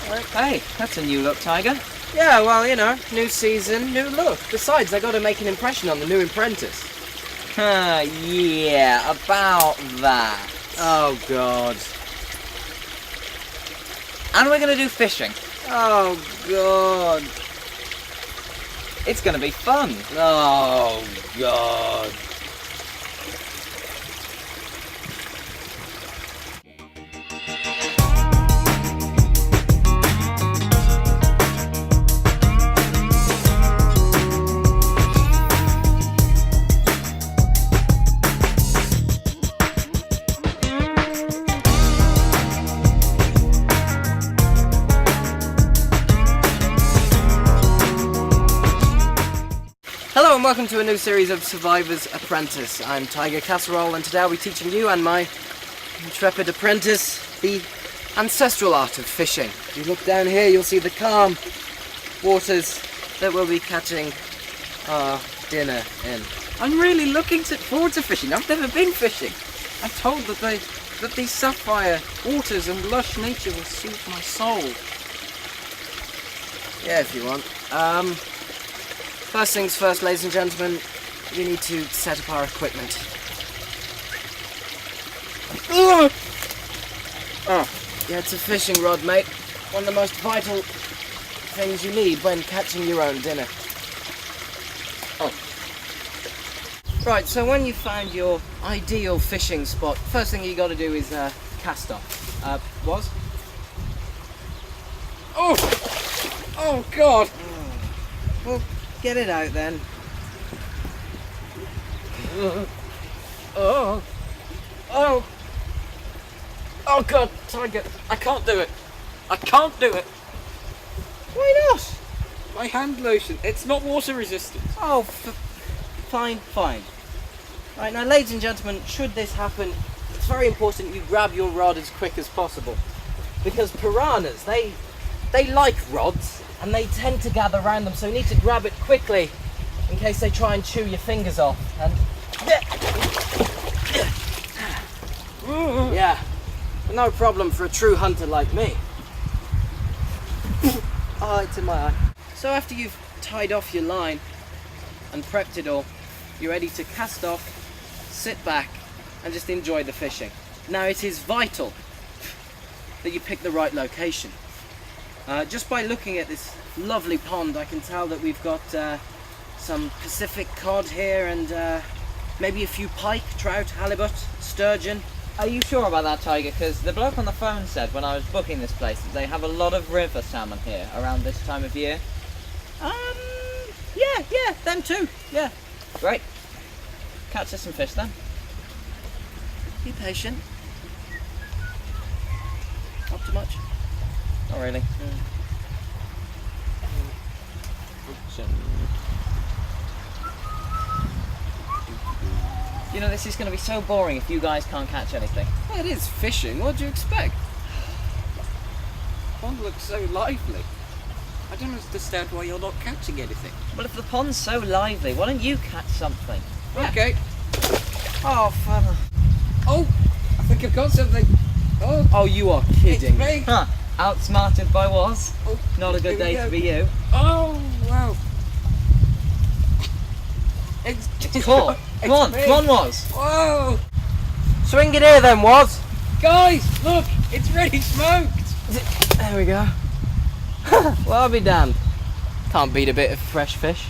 Hey, that's a new look, Tyger. Yeah, well, you know, new season, new look. Besides, I got to make an impression on the new Apprentice. Yeah, about that. Oh, God. And we're going to do fishing. Oh, God. It's going to be fun. Oh, God. Hello and welcome to a new series of Survivor's Apprentice. I'm Tyger Casserole and today I'll be teaching you and my intrepid apprentice the ancestral art of fishing. If you look down here you'll see the calm waters that we'll be catching our dinner in. I'm really looking forward to fishing. I've never been fishing. I'm told that these sapphire waters and lush nature will soothe my soul. Yeah, if you want. First things first, ladies and gentlemen, we need to set up our equipment. Oh, yeah, it's a fishing rod, mate. One of the most vital things you need when catching your own dinner. Oh. Right, so when you found your ideal fishing spot, first thing you got to do is cast off. Was? Oh! Oh, God! Well, get it out then. Oh. Oh. Oh God, Tyger, I can't do it. I can't do it. Why not? My hand lotion. It's not water resistant. Oh, fine. Right, now ladies and gentlemen, should this happen, it's very important you grab your rod as quick as possible. Because piranhas, they like rods, and they tend to gather around them, so you need to grab it quickly in case they try and chew your fingers off. And yeah, no problem for a true hunter like me. Oh, it's in my eye. So after you've tied off your line and prepped it all, you're ready to cast off, sit back and just enjoy the fishing. Now it is vital that you pick the right location. Just by looking at this lovely pond, I can tell that we've got some Pacific cod here and maybe a few pike, trout, halibut, sturgeon. Are you sure about that, Tyger? Because the bloke on the phone said when I was booking this place that they have a lot of river salmon here around this time of year. Yeah, them too, yeah. Great. Catch us some fish then. Be patient. Not too much. Not really. You know, this is going to be so boring if you guys can't catch anything. Well, it is fishing. What do you expect? The pond looks so lively. I don't understand why you're not catching anything. Well, if the pond's so lively, why don't you catch something? Yeah. Okay. Oh, fun. Oh, I think I've got something. Oh, you are kidding. It's me. Huh. Outsmarted by Was. Oh, Not a good here we day go. to be you. Oh, wow. It's Cool. Come on, me. come on, Was. Whoa. Swing it here then, Was. Guys, look, it's ready smoked. There we go. Well, I'll be damned. Can't beat a bit of fresh fish.